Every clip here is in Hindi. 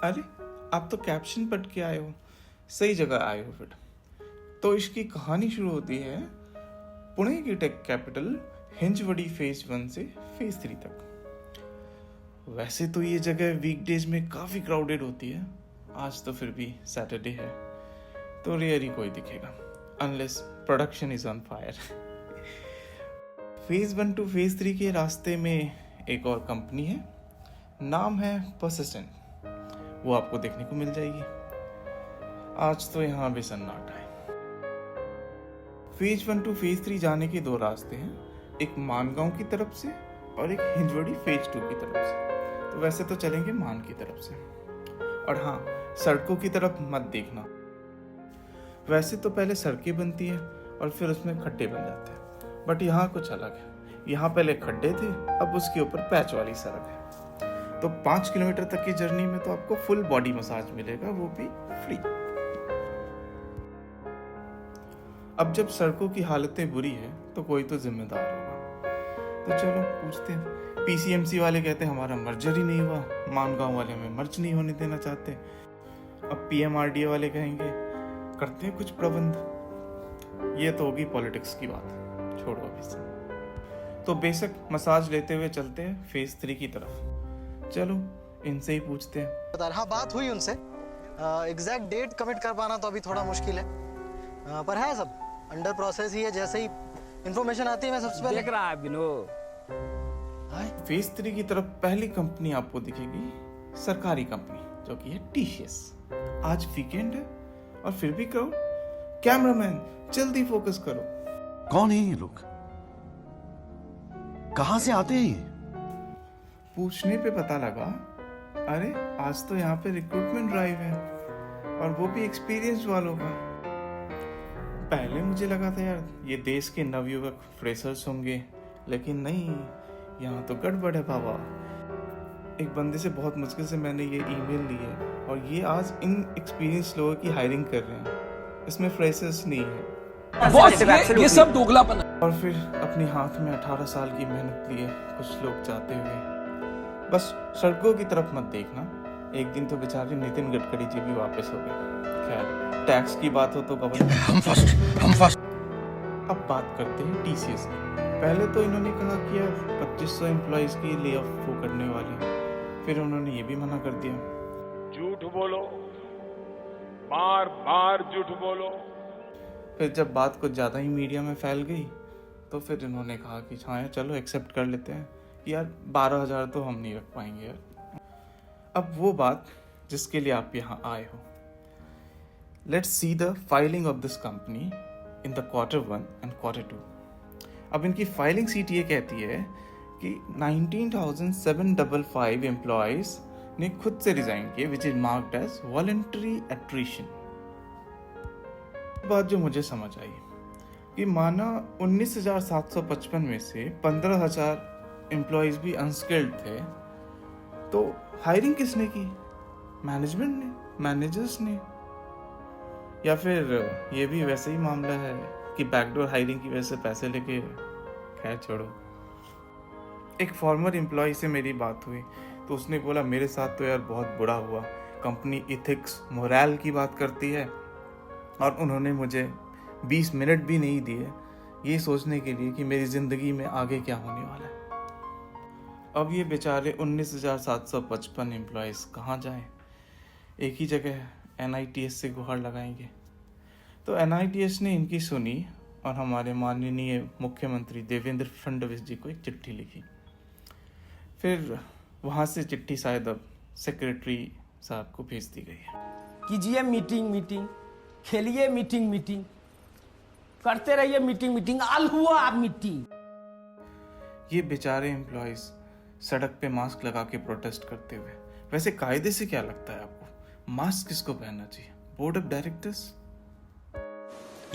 अरे, आप तो कैप्शन पढ़ के आए हो, सही जगह आए हो फिर। तो इसकी कहानी शुरू होती है पुणे की टेक कैपिटल हिंजवड़ी फेज 1 से फेज 3 तक। वैसे तो ये जगह वीकडेज में काफ़ी क्राउडेड होती है, आज तो फिर भी सैटरडे है तो रेयर ही कोई दिखेगा, unless production is on fire. Phase 1 two phase 3 के रास्ते में एक और कंपनी है, नाम है परसिस्टेंट, वो आपको देखने को मिल जाएगी। आज तो यहाँ भी सन्नाटा है। फेज 1 टू फेज 3 जाने के दो रास्ते हैं, एक मानगांव की तरफ से और एक हिंजवड़ी फेज 2 की तरफ से। तो वैसे तो चलेंगे मान की तरफ से, और हाँ, सड़कों की तरफ मत देखना। वैसे तो पहले सड़कें बनती है और फिर उसमें खड्डे बन जाते हैं, बट यहाँ कुछ अलग है। यहाँ पहले खड्डे थे, अब उसके ऊपर पैच वाली सड़क है। तो 5 किलोमीटर तक की जर्नी में तो आपको फुल बॉडी मसाज मिलेगा, वो भी फ्री। अब जब सड़कों की हालतें बुरी है तो कोई तो जिम्मेदार होगा। तो चलो पूछते हैं। पीसीएमसी वाले कहते हैं हमारा मर्जर ही नहीं हुआ, मानगांव वाले हमें मर्ज नहीं होने देना चाहते। अब पीएमआरडीए वाले कहेंगे करते हैं कुछ प्रबंध। ये तो होगी पॉलिटिक्स की बात, छोड़ो अभी से। तो बेशक मसाज लेते हुए चलते हैं फेज 3 की तरफ। चलो इनसे ही पूछते हैं। हाँ, बात हुई उनसे। एग्जैक्ट डेट कमिट कर पाना तो अभी थोड़ा मुश्किल है, पर है सब अंडर प्रोसेस ही है। जैसे ही इंफॉर्मेशन आती है मैं सबसे पहले देख रहा है विनोद। फेज 3 की तरफ पहली कंपनी आपको दिखेगी, सरकारी कंपनी, जो कि है टीसीएस। आज वीकेंड है और फिर भी क्राउड। कैमरामैन जल्दी फोकस करो। कौन है ये लोग, कहां से आते हैं ये? पूछने पे पता लगा, अरे आज तो यहाँ पे रिक्रूटमेंट ड्राइव है, और वो भी एक्सपीरियंस वालों का। पहले मुझे लगा था यार ये देश के नवयुवक फ्रेशर्स होंगे, लेकिन नहीं, यहाँ तो गड़बड़ है बाबा। एक बंदे से बहुत मुश्किल से मैंने ये ईमेल ली है, और ये आज इन एक्सपीरियंस लोगों की हायरिंग कर रहे हैं, इसमें फ्रेशर्स नहीं है। बॉस ये सब दोगलापन है। और फिर अपने हाथ में 18 साल की मेहनत लिए कुछ लोग जाते हुए। बस सड़कों की तरफ मत देखना, एक दिन तो बेचारे नितिन गडकरी जी भी वापस हो गए। खैर, टैक्स की बात हो तो हम फर्स्ट। अब बात करते हैं टीसीएस की। पहले तो इन्होंने कहा कि यार 2500 एम्प्लॉइज की ले ऑफ वो करने वाले हैं, फिर उन्होंने ये भी मना कर दिया। झूठ बोलो, बार बार झूठ बोलो। फिर जब बात कुछ ज़्यादा ही मीडिया में फैल गई तो फिर इन्होंने कहा कि हाँ यार चलो एक्सेप्ट कर लेते हैं कि यार 12,000 तो हम नहीं रख पाएंगे यार। अब वो बात जिसके लिए आप यहाँ आए हो। Let's see the filing of this company in the Q1 and Q2। अब इनकी फाइलिंग सीट ये कहती है कि 19,755 एम्प्लॉयज ने खुद से रिजाइन किए, which is marked as voluntary attrition. बात जो मुझे समझ आई कि माना 19,755 में से 15,000 एम्प्लॉयज भी अनस्किल्ड थे, तो हायरिंग किसने की? मैनेजमेंट ने, मैनेजर्स ने, या फिर ये भी वैसे ही मामला है कि बैकडोर हायरिंग की वजह से पैसे लेके। खैर छोड़ो। एक फॉर्मर एम्प्लॉय से मेरी बात हुई तो उसने बोला मेरे साथ तो यार बहुत बुरा हुआ, कंपनी इथिक्स मोरल की बात करती है, और उन्होंने मुझे 20 मिनट भी नहीं दिए ये सोचने के लिए कि मेरी ज़िंदगी में आगे क्या होने वाला है। अब ये बेचारे 19,755 एम्प्लॉयज़ कहाँ जाएं? एक ही जगह है, NITS से गुहार लगाएंगे। तो NITS ने इनकी सुनी और हमारे माननीय मुख्यमंत्री देवेंद्र फडणवीस जी को एक चिट्ठी लिखी। फिर वहाँ से चिट्ठी शायद अब सेक्रेटरी साहब को भेज दी गई है। कीजिए मीटिंग, खेलिए मीटिंग, करते रहिए मीटिंग, आल हुआ आप मीटिंग। ये बेचारे एम्प्लॉयज सड़क पे मास्क लगा के प्रोटेस्ट करते हुए। वैसे कायदे से क्या लगता है आपको, मास्क किसको पहनना चाहिए? Board of directors?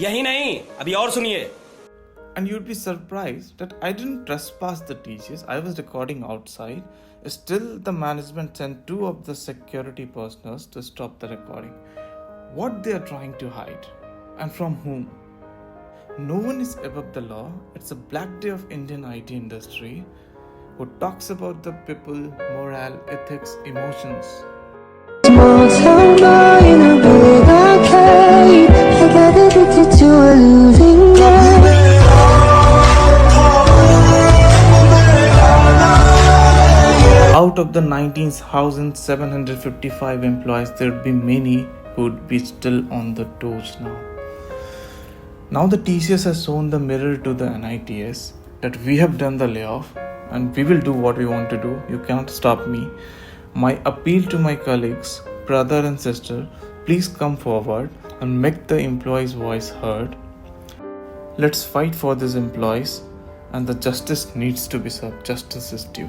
यही नहीं, अभी और सुनिए। And you'd be surprised that I didn't trespass the TCS. I was recording outside. Still, the management sent 2 of the security personnel to stop the recording. What they are trying to hide, and from whom? No one is above the law. It's a black day of Indian IT industry, who talks about the people, morale, ethics, emotions. out of the 19,755 employees, there would be many who would be still on the toes now. Now the TCS has shown the mirror to the NITS that we have done the layoff and we will do what we want to do. You cannot stop me. My appeal to my colleagues, brother and sister, please come forward and make the employees' voice heard. Let's fight for these employees, and the justice needs to be served. Justice is due.